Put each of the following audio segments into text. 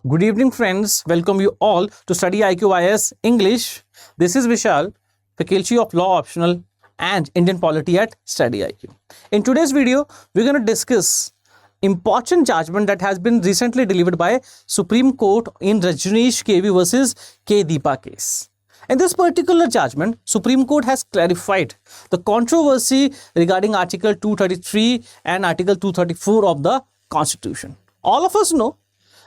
Good evening, friends. Welcome you all to StudyIQ IAS English. This is Vishal, Faculty of Law Optional and Indian Polity at StudyIQ. In today's video, we're going to discuss important judgment that has been recently delivered by Supreme Court in Rajneesh KV versus K. Deepa case. In this particular judgment, Supreme Court has clarified the controversy regarding Article 233 and Article 234 of the Constitution. All of us know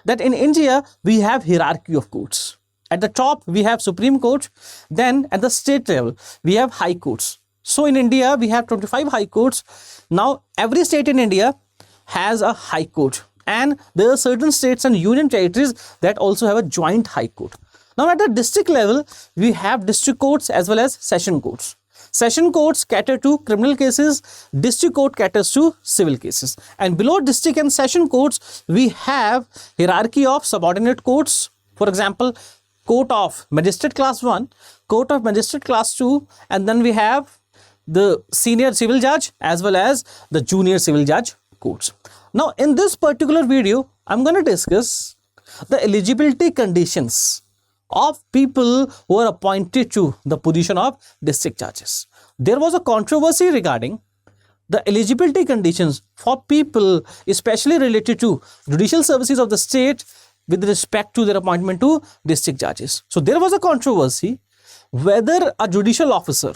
that in India, we have hierarchy of courts. At the top, we have Supreme Court. Then at the state level, we have high courts. So in India, we have 25 high courts. Now, every state in India has a high court. And there are certain states and union territories that also have a joint high court. Now, at the district level, we have district courts as well as session courts. Session courts cater to criminal cases, district court caters to civil cases. And below district and session courts, we have hierarchy of subordinate courts. For example, Court of Magistrate Class 1, Court of Magistrate Class 2, and then we have the senior civil judge as well as the junior civil judge courts. Now, in this particular video, I'm going to discuss the eligibility conditions of people who are appointed to the position of district judges. There was a controversy regarding the eligibility conditions for people especially related to judicial services of the state with respect to their appointment to district judges. So there was a controversy whether a judicial officer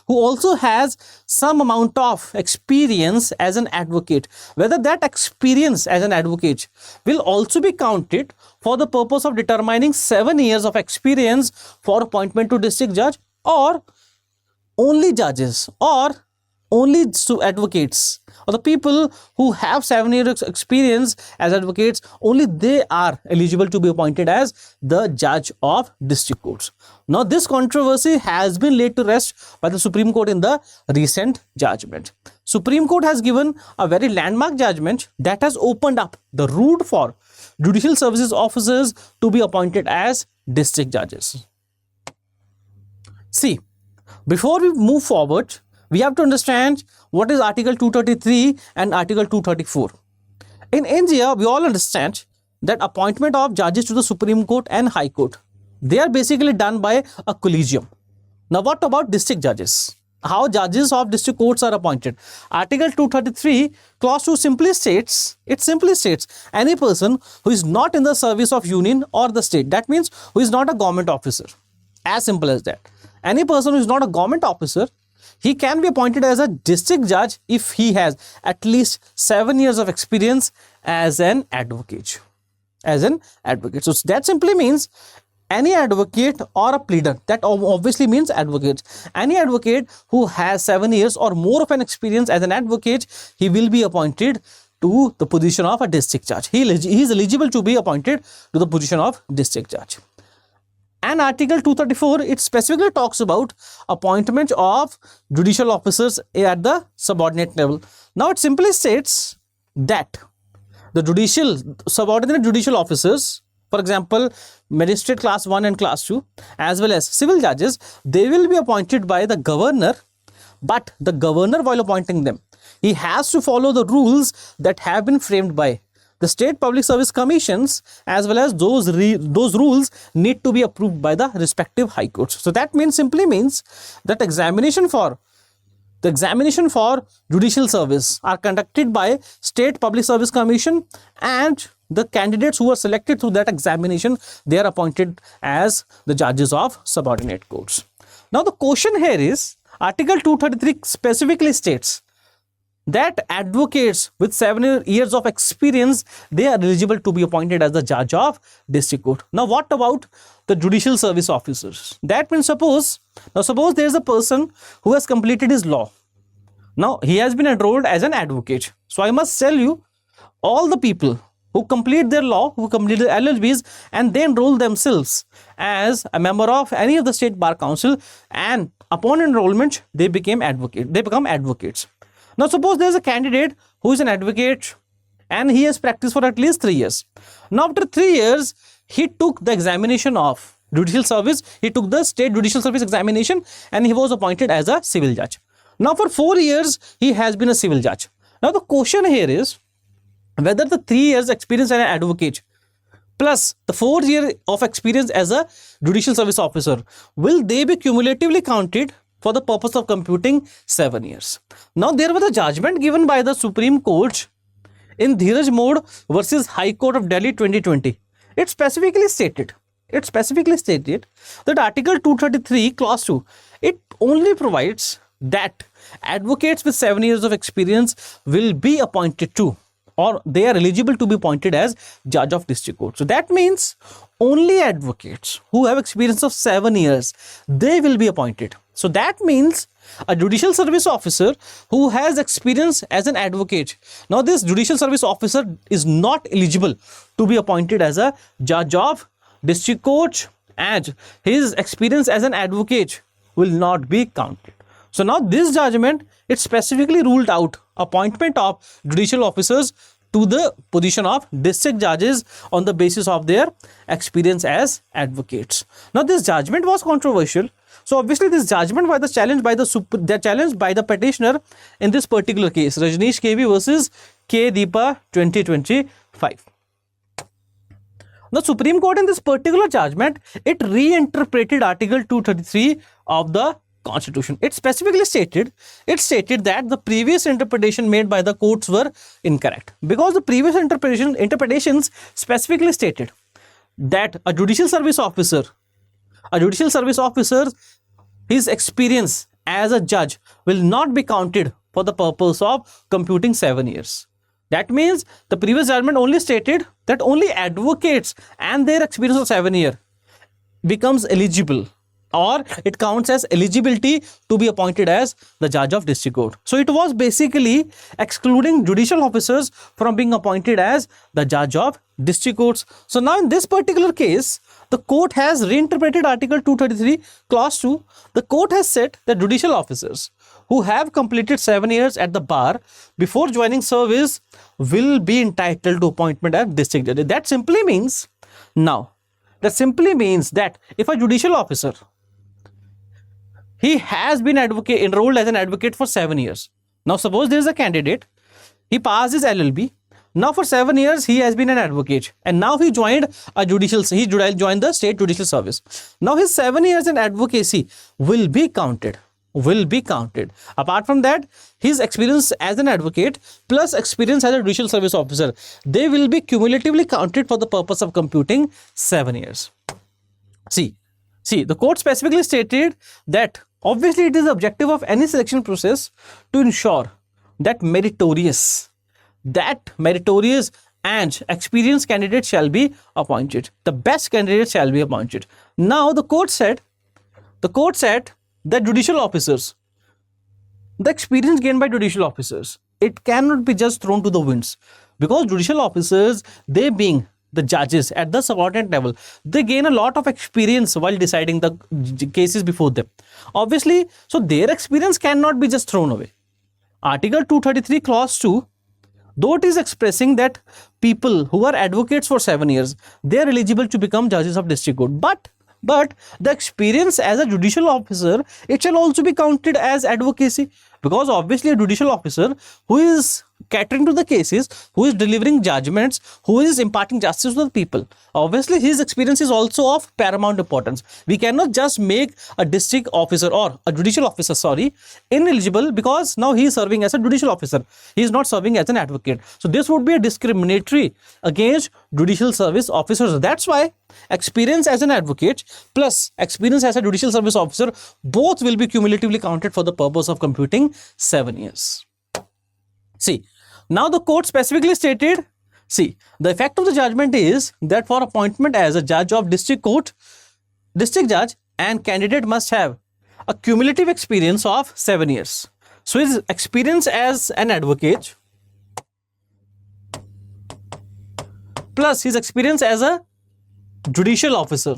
who also has some amount of experience as an advocate, whether that experience as an advocate will also be counted for the purpose of determining 7 years of experience for appointment to district judge, or only judges or only advocates, or the people who have 7 years experience as advocates, only they are eligible to be appointed as the judge of district courts. Now, this controversy has been laid to rest by the Supreme Court in the recent judgment. Supreme Court has given a very landmark judgment that has opened up the route for judicial services officers to be appointed as district judges. See, before we move forward, we have to understand what is Article 233 and Article 234. In India, we all understand that appointment of judges to the Supreme Court and High Court, they are basically done by a collegium. Now, what about district judges? How judges of district courts are appointed? Article 233, clause 2 simply states, any person who is not in the service of union or the state. That means who is not a government officer. As simple as that. Any person who is not a government officer, he can be appointed as a district judge if he has at least 7 years of experience as an advocate. So that simply means any advocate or a pleader, that obviously means advocate. Any advocate who has 7 years or more of an experience as an advocate, he will be appointed to the position of a district judge. He is eligible to be appointed to the position of district judge. And Article 234, it specifically talks about appointment of judicial officers at the subordinate level. Now, it simply states that the subordinate judicial officers, for example, magistrate class 1 and class 2, as well as civil judges, they will be appointed by the governor, but the governor, while appointing them, he has to follow the rules that have been framed by the state public service commissions, as well as those rules need to be approved by the respective high courts. So that simply means that the examination for judicial service are conducted by state public service commission, and the candidates who are selected through that examination, they are appointed as the judges of subordinate courts. Now, the question here is Article 233 specifically states that advocates with 7 years of experience, they are eligible to be appointed as the judge of district court. Now, what about the judicial service officers? That means suppose there is a person who has completed his law. Now, he has been enrolled as an advocate. So, I must tell you, all the people who complete their law, who complete their LLBs, and they enroll themselves as a member of any of the state bar council, and upon enrollment, they become advocates. Now, suppose there is a candidate who is an advocate and he has practiced for at least 3 years. Now, after 3 years, he took the examination of judicial service. He took the state judicial service examination and he was appointed as a civil judge. Now, for 4 years, he has been a civil judge. Now, the question here is whether the 3 years experience as an advocate plus the 4 year of experience as a judicial service officer, will they be cumulatively counted for the purpose of computing 7 years? Now, there was a judgment given by the Supreme Court in Dheeraj Mode versus High Court of Delhi 2020. It specifically stated that Article 233 Clause 2, it only provides that advocates with 7 years of experience will be appointed to, or they are eligible to be appointed as judge of district court. So that means only advocates who have experience of 7 years, they will be appointed. So that means a judicial service officer who has experience as an advocate. Now this judicial service officer is not eligible to be appointed as a judge of district court, and his experience as an advocate will not be counted. So now this judgment, it specifically ruled out appointment of judicial officers to the position of district judges on the basis of their experience as advocates. Now this judgment was controversial. So obviously this judgment was challenged by the petitioner in this particular case, Rajneesh KV versus K Deepa 2025. The Supreme Court in this particular judgment, it reinterpreted Article 233 of the Constitution. It specifically stated that the previous interpretation made by the courts were incorrect, because the previous interpretations specifically stated that a judicial service officer, his experience as a judge will not be counted for the purpose of computing 7 years. That means the previous judgment only stated that only advocates and their experience of 7 years becomes eligible, or it counts as eligibility to be appointed as the judge of district court. So it was basically excluding judicial officers from being appointed as the judge of district courts. So now in this particular case, the court has reinterpreted Article 233 Clause 2. The court has said that judicial officers who have completed 7 years at the bar before joining service will be entitled to appointment as district judge. That simply means that if a judicial officer, he has been enrolled as an advocate for 7 years. Now suppose there is a candidate, he passed his LLB. Now for 7 years he has been an advocate, and now he joined the state judicial service. Now his 7 years in advocacy will be counted. Apart from that, his experience as an advocate plus experience as a judicial service officer, they will be cumulatively counted for the purpose of computing 7 years. See, the court specifically stated that obviously it is the objective of any selection process to ensure that meritorious and experienced candidates shall be appointed. The best candidates shall be appointed. Now the court said that judicial officers, the experience gained by judicial officers, it cannot be just thrown to the winds, because judicial officers, they being the judges at the subordinate level, they gain a lot of experience while deciding the cases before them. Obviously, so their experience cannot be just thrown away. Article 233 Clause 2, though it is expressing that people who are advocates for 7 years, they are eligible to become judges of district court, but the experience as a judicial officer, it shall also be counted as advocacy, because obviously a judicial officer who is catering to the cases, who is delivering judgments, who is imparting justice to the people, obviously his experience is also of paramount importance. We cannot just make a district officer or a judicial officer, ineligible because now he is serving as a judicial officer. He is not serving as an advocate. So this would be a discriminatory against judicial service officers. That's why experience as an advocate plus experience as a judicial service officer, both will be cumulatively counted for the purpose of computing 7 years. See, now the court specifically stated, the effect of the judgment is that for appointment as a judge of district court, district judge, and candidate must have a cumulative experience of 7 years. So his experience as an advocate plus his experience as a judicial officer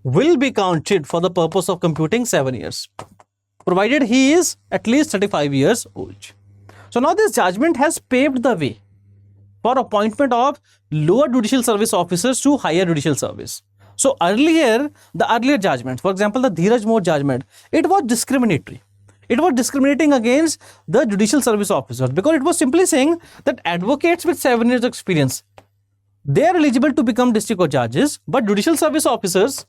will be counted for the purpose of computing 7 years, provided he is at least 35 years old. So now this judgment has paved the way for appointment of lower judicial service officers to higher judicial service. So the earlier judgment, for example, the Dheeraj Mode judgment, it was discriminatory. It was discriminating against the judicial service officers, because it was simply saying that advocates with 7 years experience, they are eligible to become district court judges, but judicial service officers,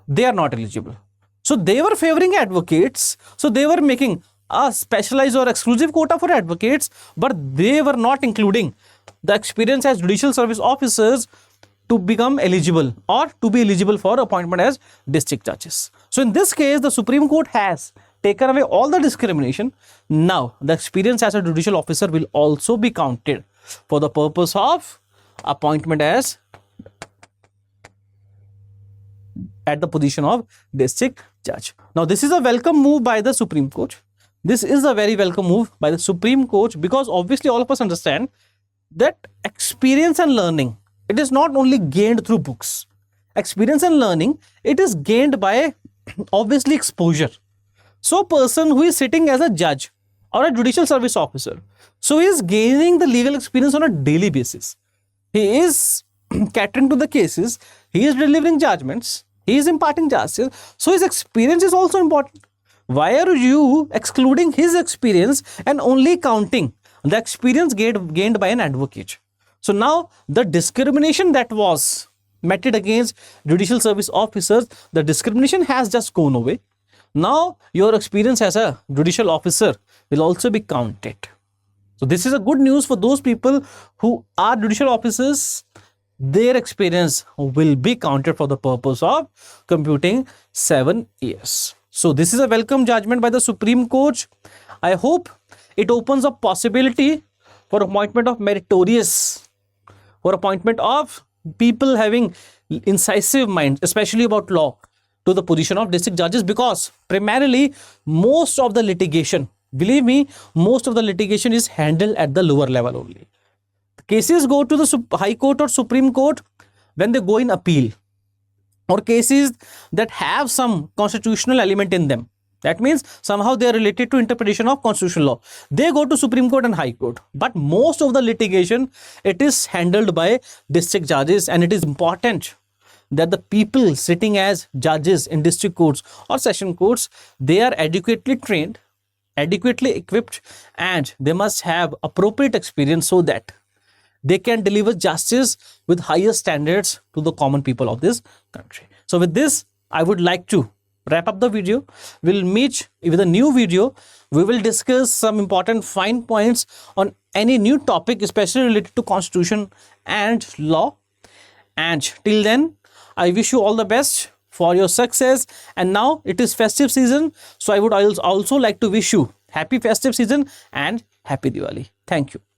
they are not eligible. So they were favoring advocates. So they were making a specialized or exclusive quota for advocates, but they were not including the experience as judicial service officers to become eligible or to be eligible for appointment as district judges. So in this case, the Supreme Court has taken away all the discrimination. Now the experience as a judicial officer will also be counted for the purpose of appointment as at the position of district judge. Now this is a welcome move by the Supreme Court. This is a very welcome move by the Supreme Court, because obviously all of us understand that experience and learning, it is not only gained through books. Experience and learning, it is gained by obviously exposure. So a person who is sitting as a judge or a judicial service officer, so he is gaining the legal experience on a daily basis. He is catering to the cases, he is delivering judgments, he is imparting justice, so his experience is also important. Why are you excluding his experience and only counting the experience gained by an advocate? So now the discrimination that was meted against judicial service officers, the discrimination has just gone away. Now your experience as a judicial officer will also be counted. So this is a good news for those people who are judicial officers. Their experience will be counted for the purpose of computing 7 years. So this is a welcome judgment by the Supreme Court. I hope it opens up possibility for appointment of meritorious, for appointment of people having incisive minds, especially about law, to the position of district judges, because primarily most of the litigation, believe me, most of the litigation is handled at the lower level only. The cases go to the High Court or Supreme Court when they go in appeal, or cases that have some constitutional element in them. That means somehow they are related to interpretation of constitutional law. They go to Supreme Court and High Court. But most of the litigation, it is handled by district judges, and it is important that the people sitting as judges in district courts or session courts, they are adequately trained, adequately equipped, and they must have appropriate experience so that they can deliver justice with higher standards to the common people of this country. So with this, I would like to wrap up the video. We'll meet with a new video. We will discuss some important fine points on any new topic, especially related to constitution and law. And till then, I wish you all the best for your success. And now it is festive season, so I would also like to wish you happy festive season and happy Diwali. Thank you.